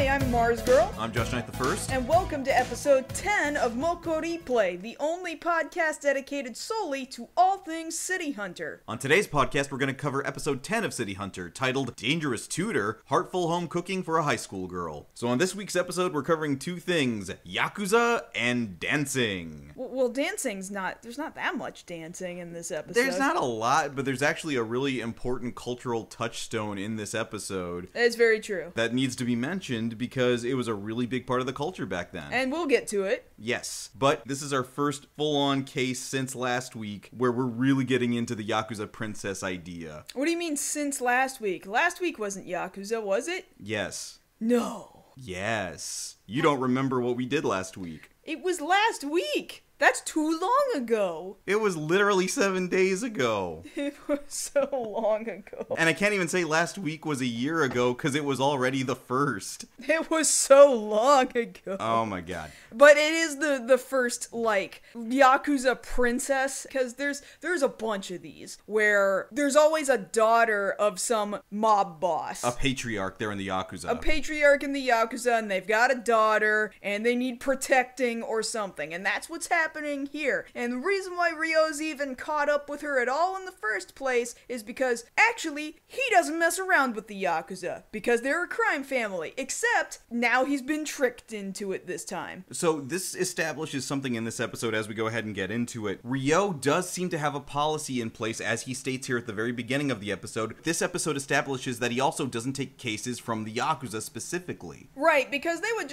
Hi, I'm MarzGurl. I'm JoshKnightTheFirst. And welcome to episode 10 of MokkoriPlay, the only podcast dedicated solely to all things City Hunter. On today's podcast, we're going to cover episode 10 of City Hunter, titled Dangerous Tutor, Heartful Home Cooking for a High School Girl. So on this week's episode, we're covering two things, Yakuza and dancing. Well, dancing's there's not that much dancing in this episode. There's not a lot, but there's actually a really important cultural touchstone in this episode. It's very true. That needs to be mentioned because it was a really big part of the culture back then. And we'll get to it. Yes, but this is our first full-on case since last week where we're really getting into the Yakuza Princess idea. What do you mean since last week? Last week wasn't Yakuza, was it? Yes. No. Yes. You don't remember what we did last week. It was last week. That's too long ago. It was literally 7 days ago. It was so long ago. And I can't even say last week was a year ago because it was already the first. It was so long ago. Oh my god. But it is the first, like, Yakuza Princess, because there's a bunch of these, where there's always a daughter of some mob boss. A patriarch there in the Yakuza. A patriarch in the Yakuza, and they've got a daughter, and they need protecting or something, and that's what's happening here. And the reason why Ryo's even caught up with her at all in the first place is because, actually, he doesn't mess around with the Yakuza, because they're a crime family, except now he's been tricked into it this time. So this establishes something in this episode as we go ahead and get into it. Ryo does seem to have a policy in place, as he states here at the very beginning of the episode. This episode establishes that he also doesn't take cases from the Yakuza specifically. Right, because they would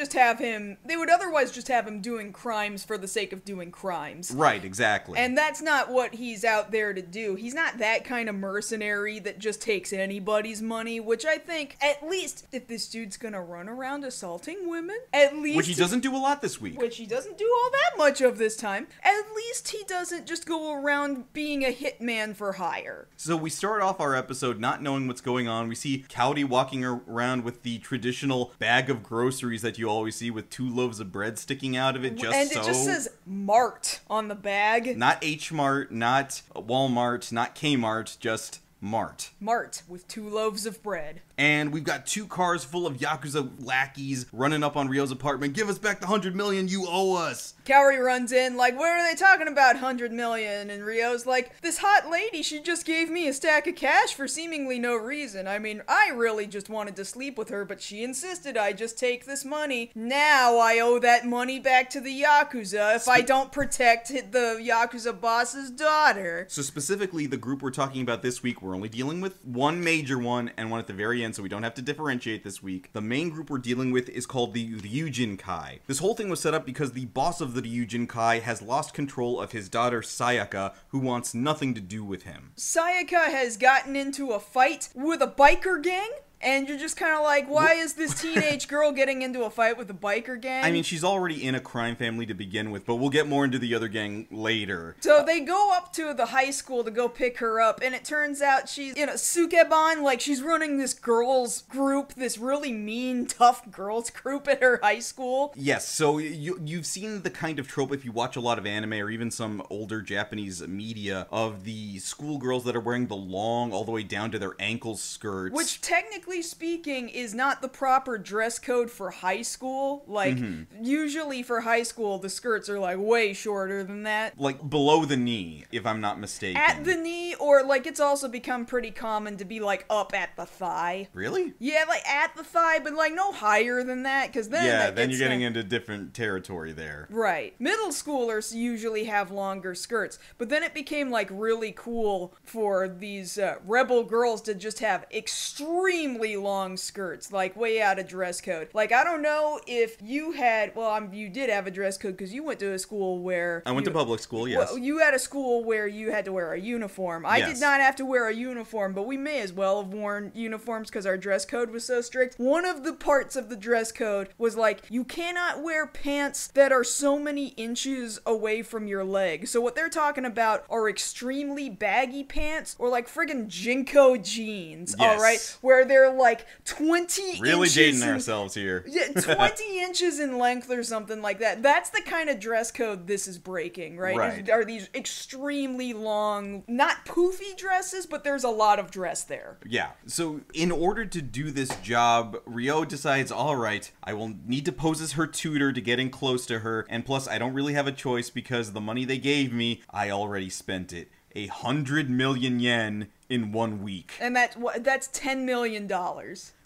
otherwise just have him doing crimes for the sake of doing crimes. Right, exactly. And that's not what he's out there to do. He's not that kind of mercenary that just takes anybody's money, which I think, at least, if this dude's gonna run around assaulting women, at least... Which he doesn't do a lot this week. Which he doesn't do all that much of this time. At least he doesn't just go around being a hitman for hire. So we start off our episode not knowing what's going on. We see Cowdy walking around with the traditional bag of groceries that you always see with 2 loaves of bread sticking out of it, And it just says Mart on the bag. Not H-Mart, not Walmart, not Kmart, just Mart. Mart with 2 loaves of bread. And we've got 2 cars full of Yakuza lackeys running up on Ryo's apartment. Give us back the 100 million you owe us. Kaori runs in like, what are they talking about, 100 million? And Ryo's like, this hot lady, she just gave me a stack of cash for seemingly no reason. I mean, I really just wanted to sleep with her, but she insisted I just take this money. Now I owe that money back to the Yakuza if I don't protect the Yakuza boss's daughter. So specifically, the group we're talking about this week, we're only dealing with one major one and one at the very end, so we don't have to differentiate this week. The main group we're dealing with is called the Ryujin Kai. This whole thing was set up because the boss of the Ryujin Kai has lost control of his daughter Sayaka, who wants nothing to do with him. Sayaka has gotten into a fight with a biker gang? And you're just kind of like, why is this teenage girl getting into a fight with a biker gang? I mean, she's already in a crime family to begin with, but we'll get more into the other gang later. So they go up to the high school to go pick her up, and it turns out she's in a sukeban, like she's running this girls group, this really mean, tough girls group at her high school. Yes, so you've seen the kind of trope if you watch a lot of anime or even some older Japanese media of the schoolgirls that are wearing the long, all the way down to their ankles skirts. Which technically speaking is not the proper dress code for high school. Like, usually for high school, the skirts are like way shorter than that. Like below the knee, if I'm not mistaken. At the knee, or like it's also become pretty common to be like up at the thigh. Really? Yeah, like at the thigh, but like no higher than that, because then then you're getting into different territory there. Right. Middle schoolers usually have longer skirts, but then it became like really cool for these rebel girls to just have extremely long skirts, like way out of dress code. Like, I don't know if you had, you did have a dress code because you went to a school where... I went to public school, yes. Well, you had a school where you had to wear a uniform. I did not have to wear a uniform, but we may as well have worn uniforms because our dress code was so strict. One of the parts of the dress code was like, you cannot wear pants that are so many inches away from your leg. So what they're talking about are extremely baggy pants or like friggin' Jinko jeans, alright? Where they're they're like 20 really inches dating ourselves here. Yeah, 20 inches in length or something like that. That's the kind of dress code this is breaking, right? Are these extremely long, not poofy dresses, but there's a lot of dress there. Yeah. So in order to do this job, Ryo decides, all right, I will need to pose as her tutor to get in close to her, and plus I don't really have a choice because the money they gave me, I already spent it. 100 million yen in 1 week. And that's $10 million.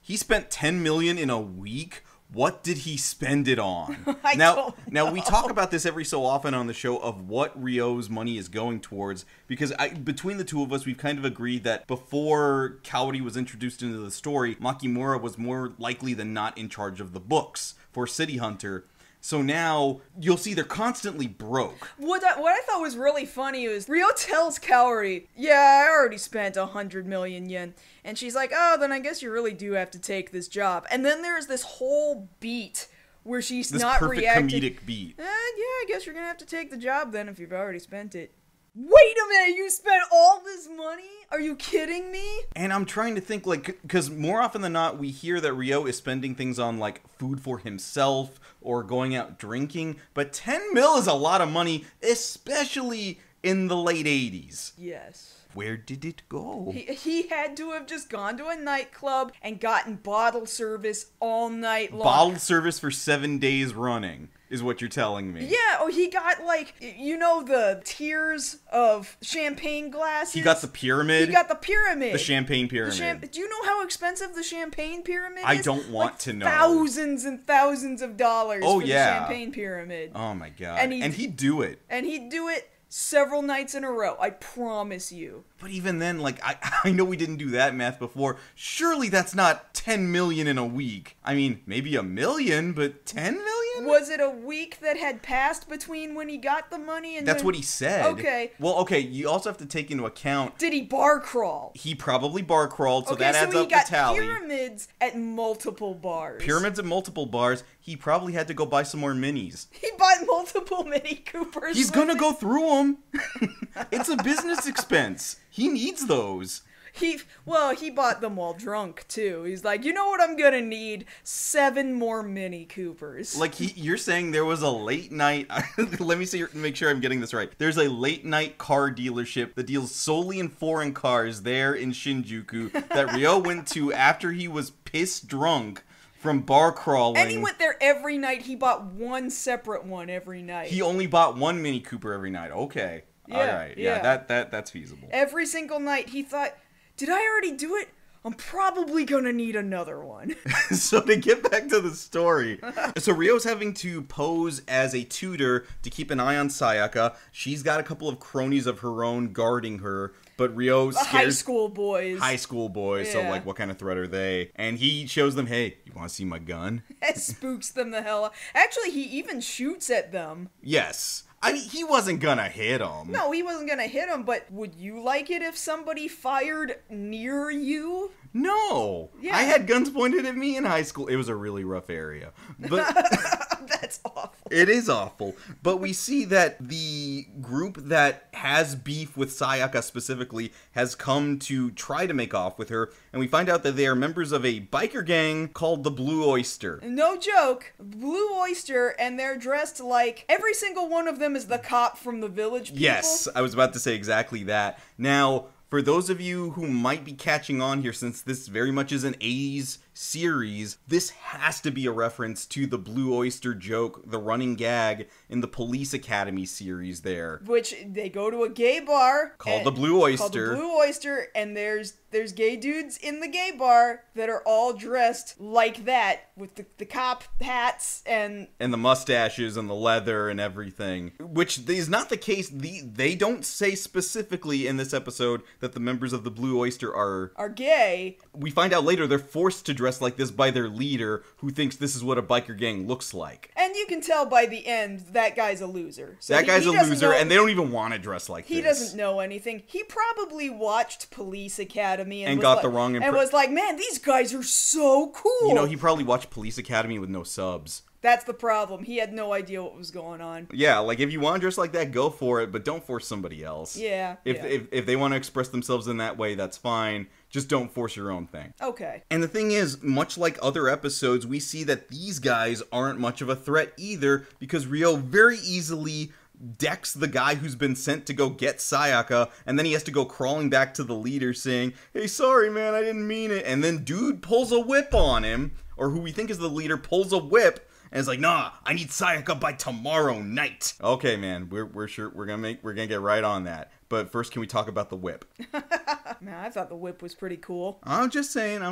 He spent 10 million in a week? What did he spend it on? I don't know. Now, we talk about this every so often on the show of what Ryo's money is going towards, because between the two of us, we've kind of agreed that before Kaori was introduced into the story, Makimura was more likely than not in charge of the books for City Hunter. So now, you'll see they're constantly broke. What I thought was really funny was, Ryo tells Kaori, yeah, I already spent 100 million yen. And she's like, oh, then I guess you really do have to take this job. And then there's this whole beat where she's not reacting. This perfect comedic beat. Yeah, I guess you're gonna have to take the job then if you've already spent it. Wait a minute, you spent all this money? Are you kidding me? And I'm trying to think, like, because more often than not, we hear that Ryo is spending things on, like, food for himself or going out drinking, but 10 mil is a lot of money, especially in the late 80s. Yes. Where did it go? He had to have just gone to a nightclub and gotten bottle service all night long. Bottle service for 7 days running, is what you're telling me. Yeah, he got, like, you know the tiers of champagne glasses? He got the pyramid? He got the pyramid. The champagne pyramid. Do you know how expensive the champagne pyramid is? I don't want to know. Thousands and thousands of dollars for the champagne pyramid. Oh my god. And he'd do it. And he'd do it several nights in a row, I promise you. But even then, like, I know we didn't do that math before. Surely that's not 10 million in a week. I mean, maybe $1 million, but 10 million? Was it a week that had passed between when he got the money and That's what he said. Okay. Well, okay, you also have to take into account... Did he bar crawl? He probably bar crawled, so that adds up the tally. Okay, so he got pyramids at multiple bars. Pyramids at multiple bars. He probably had to go buy some more minis. He bought multiple Mini Coopers. He's gonna go through them. It's a business expense. He needs those. He bought them while drunk, too. He's like, you know what I'm gonna need? 7 more Mini Coopers. Like, you're saying there was a late night... Let me make sure I'm getting this right. There's a late night car dealership that deals solely in foreign cars there in Shinjuku that Ryo went to after he was pissed drunk from bar crawling. And he went there every night. He bought one separate one every night. He only bought one Mini Cooper every night. Okay. Yeah, all right. Yeah, that's feasible. Every single night he thought, did I already do it? I'm probably gonna need another one. So to get back to the story, so Ryo's having to pose as a tutor to keep an eye on Sayaka. She's got a couple of cronies of her own guarding her, but Ryo scares... High school boys. Yeah. So like, what kind of threat are they? And he shows them, hey, you want to see my gun? It spooks them the hell out. Actually, he even shoots at them. Yes. I mean, he wasn't gonna hit him. No, he wasn't gonna hit him, but would you like it if somebody fired near you? No. Yeah. I had guns pointed at me in high school. It was a really rough area. But That's awful. It is awful. But we see that the group that has beef with Sayaka specifically has come to try to make off with her, and we find out that they are members of a biker gang called the Blue Oyster. No joke. Blue Oyster, and they're dressed like every single one of them is the cop from the Village People. Yes, I was about to say exactly that. Now, for those of you who might be catching on here, since this very much is an 80s series, this has to be a reference to the Blue Oyster joke, the running gag in the Police Academy series there. Which, they go to a gay bar. Called the Blue Oyster. Called the Blue Oyster, and there's gay dudes in the gay bar that are all dressed like that, with the cop hats and the mustaches and the leather and everything. Which is not the case. They don't say specifically in this episode that the members of the Blue Oyster are gay. We find out later they're forced to dress like this by their leader, who thinks this is what a biker gang looks like. And you can tell by the end that guy's a loser. So that guy's a loser, and they don't even want to dress like this. He doesn't know anything. He probably watched Police Academy and got the wrong and was like, man, these guys are so cool. You know, he probably watched Police Academy with no subs. That's the problem. He had no idea what was going on. Yeah, like, if you want to dress like that, go for it, but don't force somebody else. Yeah. If they want to express themselves in that way, that's fine. Just don't force your own thing. Okay. And the thing is, much like other episodes, we see that these guys aren't much of a threat either, because Ryo very easily decks the guy who's been sent to go get Sayaka, and then he has to go crawling back to the leader saying, hey, sorry man, I didn't mean it. And then dude pulls a whip on him, or who we think is the leader pulls a whip, and it's like, nah, I need Sayaka by tomorrow night. Okay, man, we're sure we're gonna get right on that. But first, can we talk about the whip? Man, I thought the whip was pretty cool. I'm saying.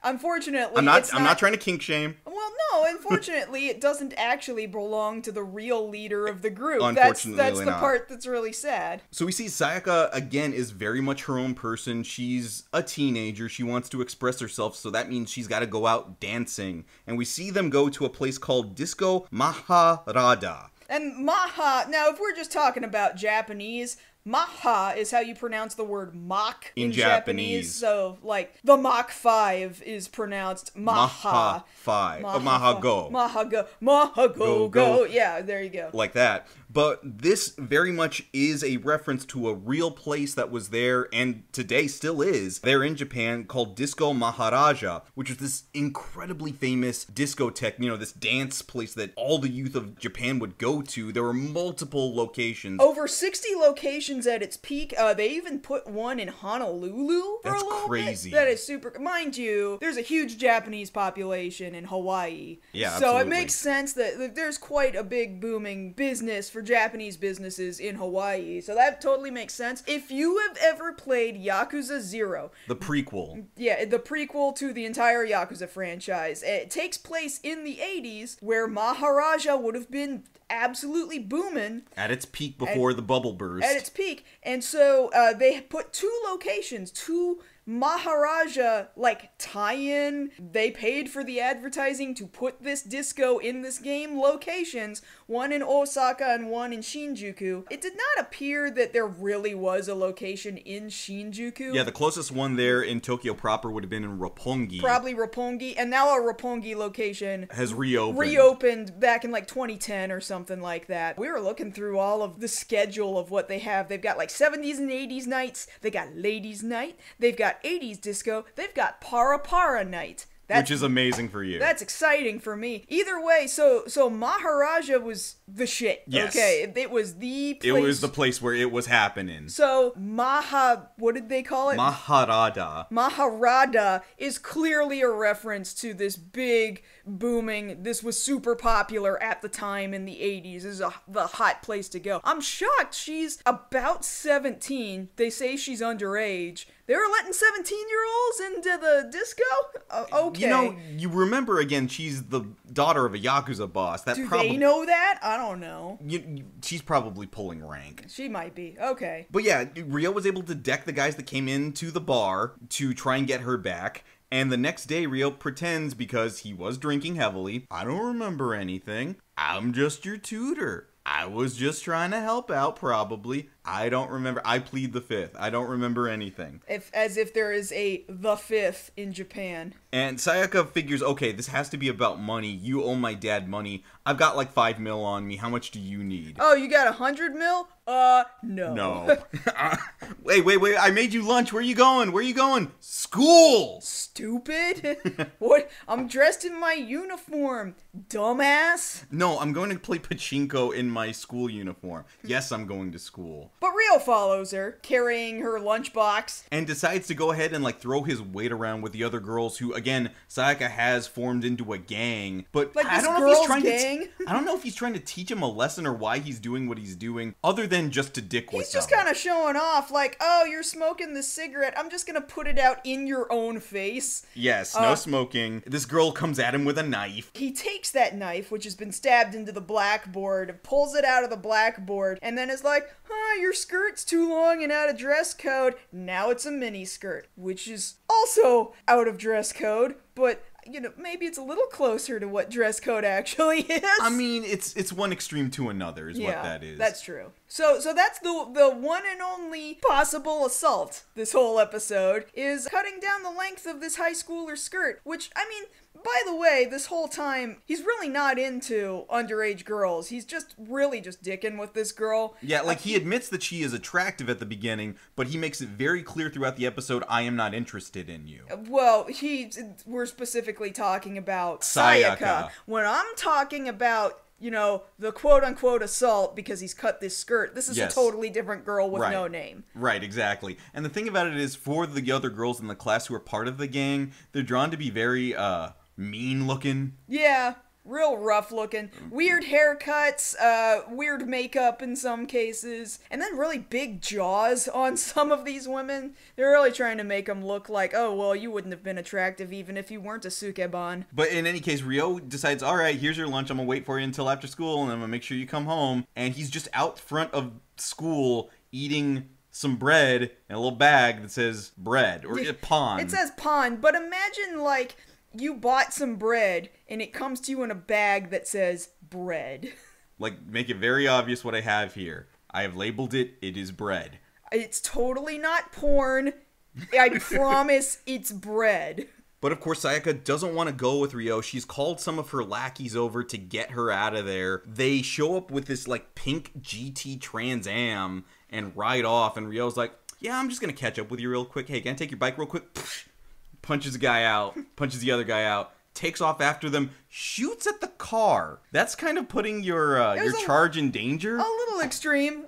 Unfortunately, I'm not trying to kink shame. Well, no, unfortunately, it doesn't actually belong to the real leader of the group. Unfortunately, that's the not. part that's really sad. So we see Sayaka, again, is very much her own person. She's a teenager. She wants to express herself, so that means she's got to go out dancing. And we see them go to a place called Disco Maharaja. And Maha, now if we're just talking about Japanese, Maha is how you pronounce the word mock in Japanese. So, like, the Mach 5 is pronounced Maha. 5. Maha. Mahago. Mahago. Mahago. Go. Yeah, there you go. Like that. But this very much is a reference to a real place that was there, and today still is, there in Japan, called Disco Maharaja, which is this incredibly famous discotheque, you know, this dance place that all the youth of Japan would go to. There were multiple locations. Over 60 locations at its peak. They even put one in Honolulu for That's a little crazy. bit. That is super. Mind you, there's a huge Japanese population in Hawaii. Yeah, so absolutely. it makes sense that there's quite a big booming business for Japanese businesses in Hawaii. So that totally makes sense. If you have ever played Yakuza 0, The prequel. yeah, the prequel to the entire Yakuza franchise, it takes place in the 80s where Maharaja would have been absolutely booming. At its peak before the bubble burst. At its peak. And so they put two locations, two Maharaja, like, tie-in. They paid for the advertising to put this disco in this game locations, one in Osaka and one in Shinjuku. It did not appear that there really was a location in Shinjuku. Yeah, the closest one there in Tokyo proper would have been in Roppongi. Probably Roppongi, and now a Roppongi location Has reopened. reopened back in like 2010 or something like that. We were looking through all of the schedule of what they have. They've got like 70s and 80s nights. They got ladies night. They've got 80s disco. They've got para para night. Which is amazing for you. That's exciting for me. Either way, so Maharaja was the shit. Yes. Okay, it was the place. It was the place where it was happening. So what did they call it? Maharaja is clearly a reference to this big booming. This was super popular at the time in the 80s. This is the hot place to go. I'm shocked she's about 17. They say she's underage. They were letting 17-year-olds into the disco? Okay. You know, you remember, again, she's the daughter of a Yakuza boss. Do they know that? I don't know. She's probably pulling rank. She might be. Okay. But yeah, Ryo was able to deck the guys that came into the bar to try and get her back. And the next day, Ryo pretends, because he was drinking heavily, I don't remember anything. I'm just your tutor. I was just trying to help out, probably. I don't remember. I plead the fifth. I don't remember anything. As if there is the fifth in Japan. And Sayaka figures, okay, this has to be about money. You owe my dad money. I've got like 5 mil on me. How much do you need? Oh, you got 100 mil? No. No. Wait. I made you lunch. Where you going? School! Stupid? What? I'm dressed in my uniform, dumbass. No, I'm going to play pachinko in my school uniform. Yes, I'm going to school. But Ryo follows her, carrying her lunchbox. And decides to go ahead and like throw his weight around with the other girls who, again, Sayaka has formed into a gang. But like I this don't know if he's girl's trying gang? I don't know if he's trying to teach him a lesson or why he's doing what he's doing, other than just to dick with He's just them. kind of showing off, like, oh, you're smoking the cigarette. I'm just gonna put it out in your own face. Yes, no smoking. This girl comes at him with a knife. He takes that knife, which has been stabbed into the blackboard, pulls it out of the blackboard, and then is like, your skirt's too long and out of dress code. Now it's a mini skirt, which is also out of dress code, but maybe it's a little closer to what dress code actually is. I mean, it's one extreme to another is what that is. That's true. So that's the one and only possible assault this whole episode is cutting down the length of this high schooler skirt, which, I mean, By the way, this whole time, he's really not into underage girls. He's just really just dicking with this girl. Yeah, like he admits that she is attractive at the beginning, but he makes it very clear throughout the episode, I am not interested in you. Well, we're specifically talking about Sayaka. Sayaka. When I'm talking about, you know, the quote-unquote assault because he's cut this skirt, this is a totally different girl with no name. Right, exactly. And the thing about it is, for the other girls in the class who are part of the gang, they're drawn to be very, mean looking. Yeah, real rough looking. Weird haircuts, weird makeup in some cases, and then really big jaws on some of these women. They're really trying to make them look like, oh, well, you wouldn't have been attractive even if you weren't a Sukeban. But in any case, Ryo decides, all right, here's your lunch. I'm going to wait for you until after school, and I'm going to make sure you come home. And he's just out front of school eating some bread in a little bag that says bread, or pan. It says pan, but imagine, like, you bought some bread, and it comes to you in a bag that says bread. Like, make it very obvious what I have here. I have labeled it, it is bread. It's totally not porn. I promise it's bread. But of course, Sayaka doesn't want to go with Ryo. She's called some of her lackeys over to get her out of there. They show up with this, like, pink GT Trans Am and ride off, and Ryo's like, yeah, I'm just going to catch up with you real quick. Hey, can I take your bike real quick? Punches a guy out, punches the other guy out, takes off after them, shoots at the car. That's kind of putting your charge in danger. A little extreme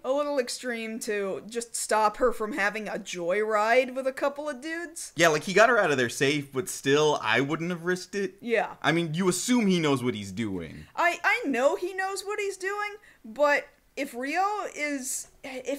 to just stop her from having a joyride with a couple of dudes. Yeah, like he got her out of there safe, but still, I wouldn't have risked it. Yeah. I mean, you assume he knows what he's doing. I know he knows what he's doing, but if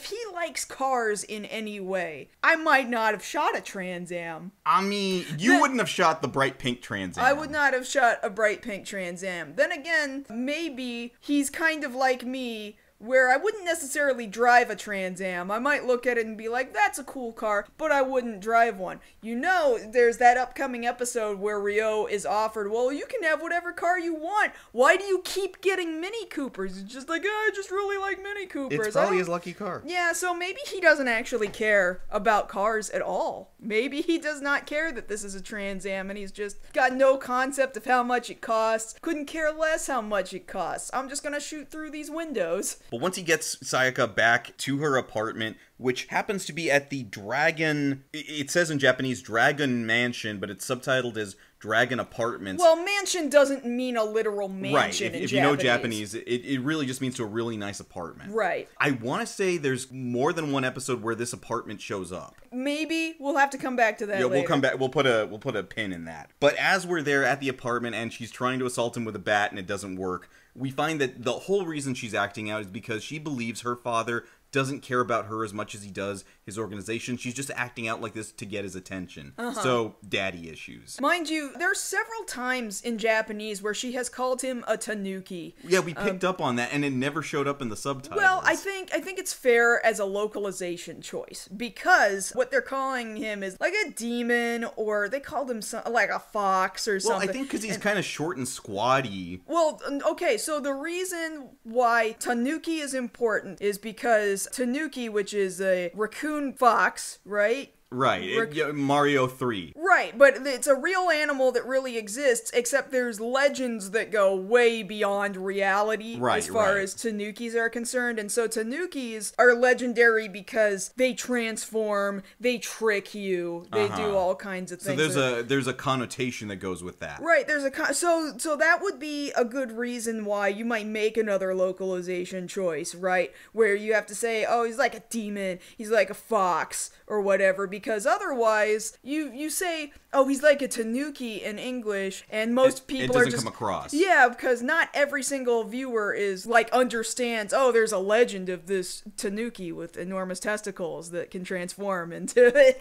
he likes cars in any way, I might not have shot a Trans Am. I mean, you wouldn't have shot the bright pink Trans Am. I would not have shot a bright pink Trans Am. Then again, maybe he's kind of like me, where I wouldn't necessarily drive a Trans Am. I might look at it and be like, that's a cool car, but I wouldn't drive one. You know, there's that upcoming episode where Ryo is offered, well, you can have whatever car you want. Why do you keep getting Mini Coopers? It's just like, I just really like Mini Coopers. It's probably his lucky car. Yeah, so maybe he doesn't actually care about cars at all. Maybe he does not care that this is a Trans Am and he's just got no concept of how much it costs. Couldn't care less how much it costs. I'm just gonna shoot through these windows. But once he gets Sayaka back to her apartment, which happens to be at the Dragon... It says in Japanese Dragon Mansion, but it's subtitled as Dragon Apartments. Well, mansion doesn't mean a literal mansion right. in Japanese. If you know Japanese, it really just means to a really nice apartment. Right. I want to say there's more than one episode where this apartment shows up. Maybe. We'll have to come back to that later. We'll come back. We'll put a pin in that. But as we're there at the apartment and she's trying to assault him with a bat and it doesn't work, we find that the whole reason she's acting out is because she believes her father doesn't care about her as much as he does his organization. She's just acting out like this to get his attention. So, daddy issues. Mind you, there's several times in Japanese where she has called him a Tanuki. Yeah, we picked up on that, and it never showed up in the subtitles. Well, I think it's fair as a localization choice, because what they're calling him is like a demon, or they called him like a fox or something. Well, I think because he's kind of short and squatty. Well, okay, so the reason why Tanuki is important is because Tanuki, which is a raccoon fox, right? Right, Mario 3. Right, but it's a real animal that really exists, except there's legends that go way beyond reality as far as Tanukis are concerned. And so Tanukis are legendary because they transform, they trick you, they do all kinds of things. So there's a connotation that goes with that. Right, there's so that would be a good reason why you might make another localization choice, right? Where you have to say, oh, he's like a demon, he's like a fox, or whatever, because otherwise you say, oh, he's like a Tanuki in English, and most people it doesn't come across. Yeah, because not every single viewer is like understands, oh, there's a legend of this Tanuki with enormous testicles that can transform into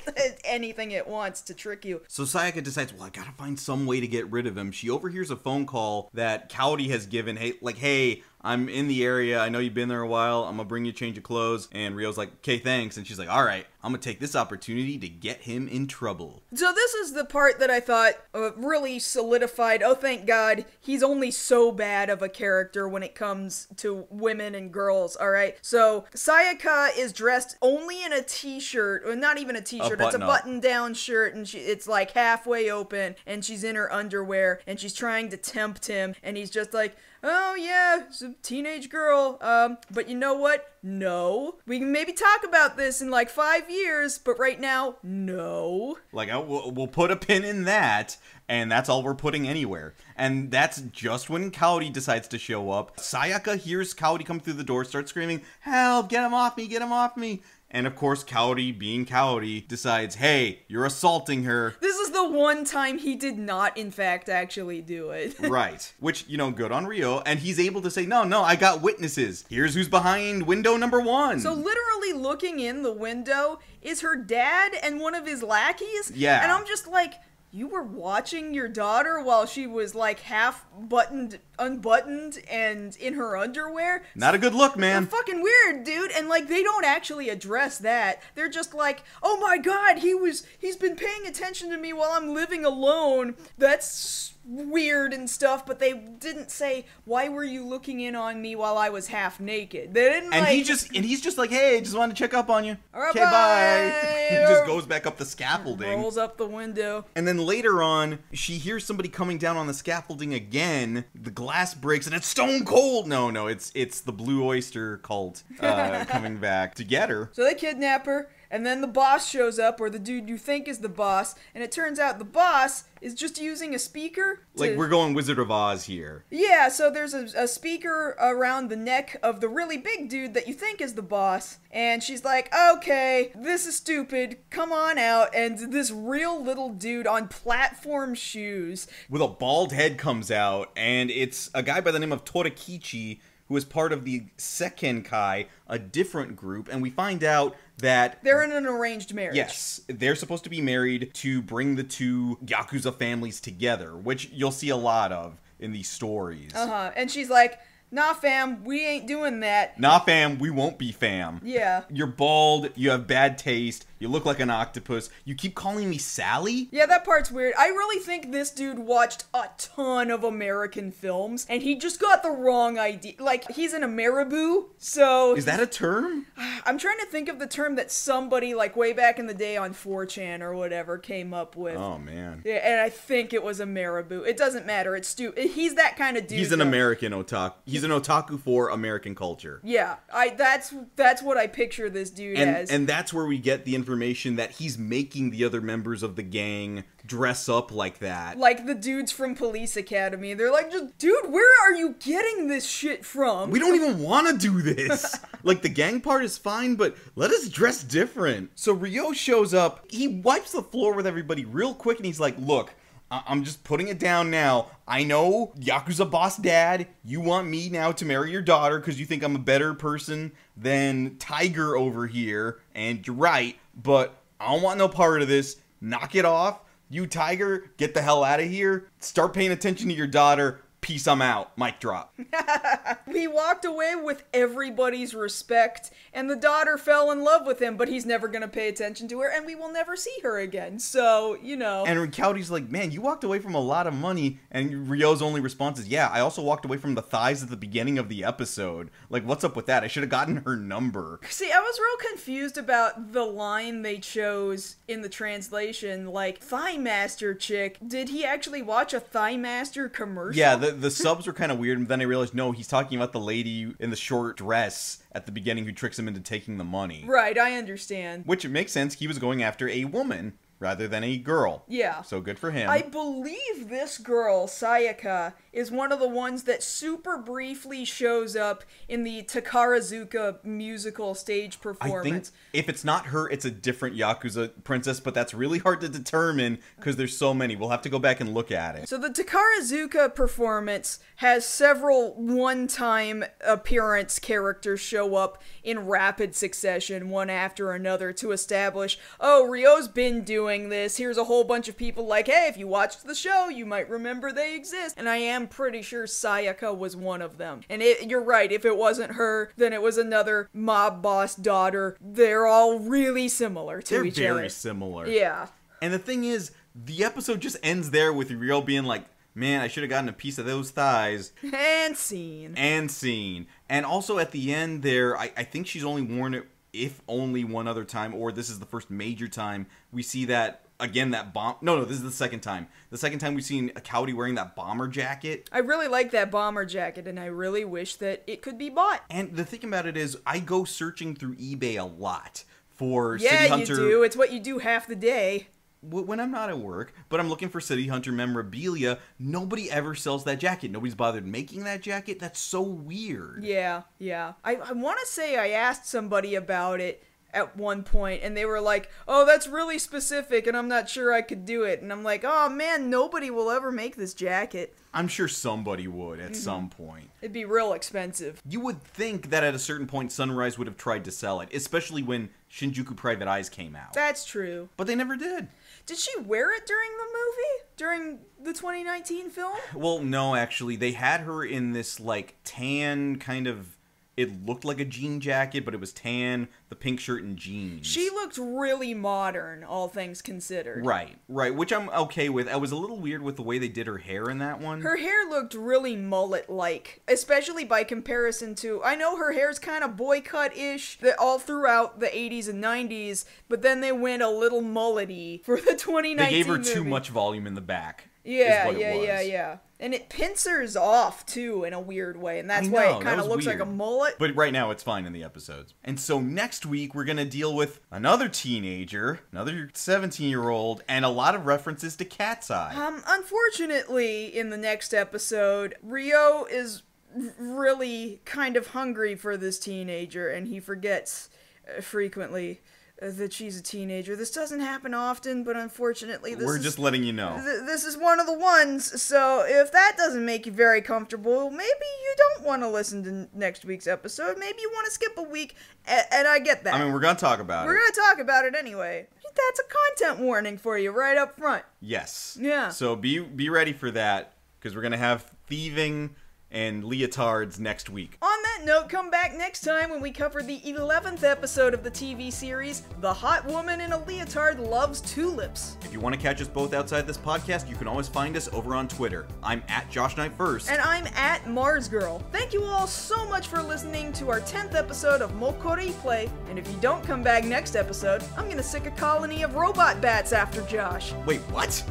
anything it wants to trick you. So Sayaka decides, well, I gotta find some way to get rid of him. She overhears a phone call that Kaori has given, hey, I'm in the area. I know you've been there a while. I'm gonna bring you a change of clothes. And Ryo's like, okay, thanks. And she's like, all right, I'm gonna take this opportunity to get him in trouble. So this is the part that I thought really solidified, oh thank God, he's only so bad of a character when it comes to women and girls, alright? So Sayaka is dressed only in a t-shirt, or not even a t-shirt, it's a button-down shirt, and it's like halfway open, and she's in her underwear, and she's trying to tempt him, and he's just like, oh yeah, it's a teenage girl, but you know what? No. We can maybe talk about this in like 5 years, but right now, no. Like, we'll put a pin in that, and that's all we're putting anywhere. And that's just when Kaori decides to show up. Sayaka hears Kaori come through the door, starts screaming, help, get him off me, get him off me. And of course, Kaori, being Kaori, decides, hey, you're assaulting her. This is the one time he did not, in fact, actually do it. Right. Which, you know, good on Ryo. And he's able to say, no, I got witnesses. Here's who's behind window number 1. So literally looking in the window is her dad and one of his lackeys. Yeah. And I'm just like, you were watching your daughter while she was like half unbuttoned and in her underwear? Not a good look, man. Fucking weird, dude. And like, they don't actually address that. They're just like, oh my God, he's been paying attention to me while I'm living alone. That's weird and stuff, but they didn't say, why were you looking in on me while I was half naked? They didn't. And he's just like, hey, just wanted to check up on you. All right, okay, bye. He just goes back up the scaffolding. Rolls up the window. And then later on, she hears somebody coming down on the scaffolding again. The glass breaks and it's stone cold. No, it's the Blue Oyster cult coming back to get her. So they kidnap her. And then the boss shows up, or the dude you think is the boss, and it turns out the boss is just using a speaker. Like, we're going Wizard of Oz here. Yeah, so there's a speaker around the neck of the really big dude that you think is the boss, and she's like, okay, this is stupid, come on out, and this real little dude on platform shoes with a bald head comes out, and it's a guy by the name of Torakichi, who is part of the Sekenkai, a different group, and we find out that they're in an arranged marriage. Yes, they're supposed to be married to bring the two Yakuza families together, which you'll see a lot of in these stories. And she's like, nah, fam, we ain't doing that. Nah, fam, we won't be fam. Yeah. You're bald, you have bad taste, you look like an octopus, you keep calling me Sally? Yeah, that part's weird. I really think this dude watched a ton of American films, and he just got the wrong idea. Like, he's an Ameriboo, so... Is that a term? I'm trying to think of the term that somebody, like, way back in the day on 4chan or whatever came up with. Oh, man. Yeah, and I think it was Ameriboo. It doesn't matter, it's stupid. He's that kind of dude. He's an American otaku. He's an otaku for American culture. Yeah, that's what I picture this dude as. And that's where we get the information that he's making the other members of the gang dress up like that. Like the dudes from Police Academy. They're like, just, dude, where are you getting this shit from? We don't even want to do this. Like, the gang part is fine, but let us dress different. So Ryo shows up, he wipes the floor with everybody real quick, and he's like, look, I'm just putting it down now. I know, Yakuza boss dad, you want me now to marry your daughter because you think I'm a better person than Tiger over here, and you're right, but I don't want no part of this. Knock it off. You, Tiger, get the hell out of here. Start paying attention to your daughter. Peace, I'm out. Mic drop. He walked away with everybody's respect, and the daughter fell in love with him, but he's never gonna pay attention to her, and we will never see her again, so, you know. And Kaori's like, man, you walked away from a lot of money, and Ryo's only response is, yeah, I also walked away from the thighs at the beginning of the episode. Like, what's up with that? I should have gotten her number. See, I was real confused about the line they chose in the translation, like, Thigh Master chick. Did he actually watch a Thigh Master commercial? Yeah, the subs were kind of weird, and then I realized, no, he's talking about the lady in the short dress at the beginning who tricks him into taking the money. Right, I understand. Which makes sense. He was going after a woman rather than a girl. Yeah. So good for him. I believe this girl, Sayaka, is one of the ones that super briefly shows up in the Takarazuka musical stage performance. I think if it's not her, it's a different Yakuza princess, but that's really hard to determine because there's so many. We'll have to go back and look at it. So the Takarazuka performance has several one-time appearance characters show up in rapid succession, one after another, to establish, oh, Ryo's been doing doing this. Here's a whole bunch of people like, hey, if you watched the show, you might remember they exist. And I am pretty sure Sayaka was one of them. And you're right, if it wasn't her, then it was another mob boss daughter. They're all really similar to each other. They're very similar. Yeah. And the thing is, the episode just ends there with Rio being like, man, I should have gotten a piece of those thighs. And scene. And also at the end there, I think she's only worn it, if only one other time, or this is the first major time we see that, again, that bomb. No, this is the second time. The second time we've seen a Cowdy wearing that bomber jacket. I really like that bomber jacket, and I really wish that it could be bought. And the thing about it is, I go searching through eBay a lot for City Hunter. Yeah, you do. It's what you do half the day. When I'm not at work, but I'm looking for City Hunter memorabilia. Nobody ever sells that jacket. Nobody's bothered making that jacket. That's so weird. Yeah. I want to say I asked somebody about it at one point, and they were like, oh, that's really specific, and I'm not sure I could do it. And I'm like, oh, man, nobody will ever make this jacket. I'm sure somebody would at some point. It'd be real expensive. You would think that at a certain point Sunrise would have tried to sell it, especially when Shinjuku Private Eyes came out. That's true. But they never did. Did she wear it during the movie? During the 2019 film? Well, no, actually. They had her in this, like, tan kind of... It looked like a jean jacket, but it was tan, the pink shirt and jeans. She looked really modern, all things considered. Right, which I'm okay with. I was a little weird with the way they did her hair in that one. Her hair looked really mullet-like, especially by comparison to... I know her hair's kind of boy cut-ish all throughout the 80s and 90s, but then they went a little mullet-y for the 2019 They gave her movie. too much volume in the back. Yeah. And it pincers off, too, in a weird way, and that's why it kind of looks like a mullet. But right now, it's fine in the episodes. And so next week, we're going to deal with another teenager, another 17-year-old, and a lot of references to Cat's Eye. Unfortunately, in the next episode, Rio is really kind of hungry for this teenager, and he forgets frequently that she's a teenager. This doesn't happen often, but unfortunately we're just letting you know. This is one of the ones, so if that doesn't make you very comfortable, maybe you don't want to listen to next week's episode. Maybe you want to skip a week, and I get that. I mean, we're going to talk about it. We're going to talk about it anyway. That's a content warning for you right up front. Yes. Yeah. So be ready for that, because we're going to have thieving and leotards next week. On that note, come back next time when we cover the 11th episode of the TV series, The Hot Woman in a Leotard Loves Tulips. If you want to catch us both outside this podcast, you can always find us over on Twitter. I'm at JoshKnightTheFirst. And I'm at MarzGurl. Thank you all so much for listening to our 10th episode of MokkoriPlay. And if you don't come back next episode, I'm gonna sick a colony of robot bats after Josh. Wait, what?